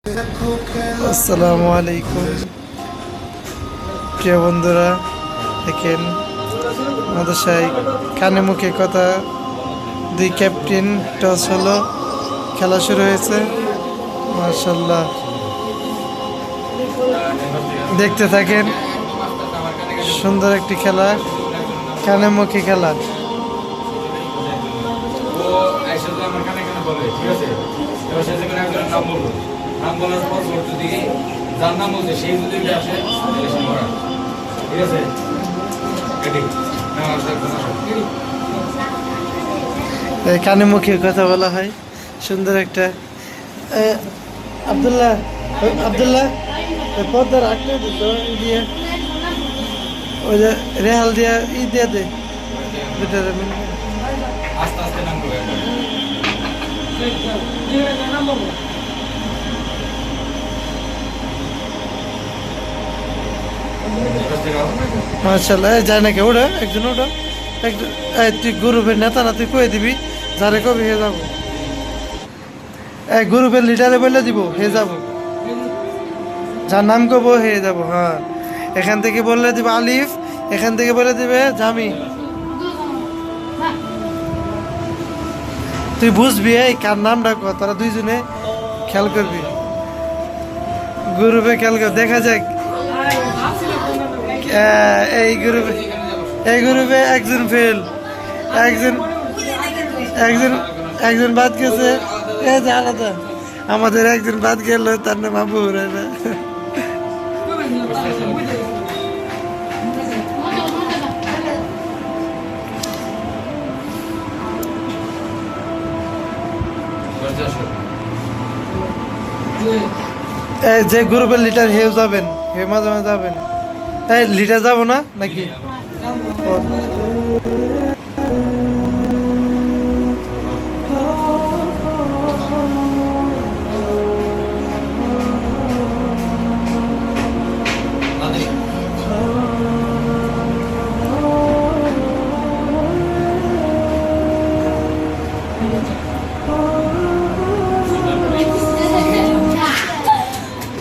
আসসালামু আলাইকুম প্রিয় বন্ধুরা, দেখেন মাদ্রাসায় কানে মুখে কথা, দুই ক্যাপ্টেন টস হলো, খেলা শুরু হয়েছে। মাশাআল্লাহ, দেখতে থাকেন, সুন্দর একটি খেলা, কানে মুখে খেলা। নাম বলার পর যদি যার নাম বলছে সেই যদি আসে ঠিক আছে। কানে মুখে কথা বলা হয়, সুন্দর একটা। আব্দুল্লাহ আব্দুল্লাহ পদ্মার আঁকলে দিত দিয়ে, ওই যে রেহাল দিয়া দিয়ে দে আস্তে আস্তে নাম করবে। মাশাআল্লাহ, যায় নাকি ওটা একজন, ওটা একজন। তুই গ্রুপের নেতা না, তুই কয়ে দিবি যারে কবি হে যাবো, গ্রুপের লিডারে বলে দিব হে যাব, যার নাম কব হে যাব। হ্যাঁ, এখান থেকে বলে দিবে আলিফ, এখান থেকে বলে দিবে জামি। তুই বুঝবি এই কার নাম ডাকবো, তারা দুইজনে খেয়াল করবি, গ্রুপে খেয়াল কর, দেখা যাক। এই গ্রুপে একজন ফেল, একজন একজন একজন বাদ গেছে। এই যে আলাদা, আমাদের একজন বাদ গেল, তার নাম আবু হুরায়রা। যে গ্রুপের লিডার হেও যাবেন, হে মাঝে মাঝে যাবেন। এই লিডার যাবো না নাকি?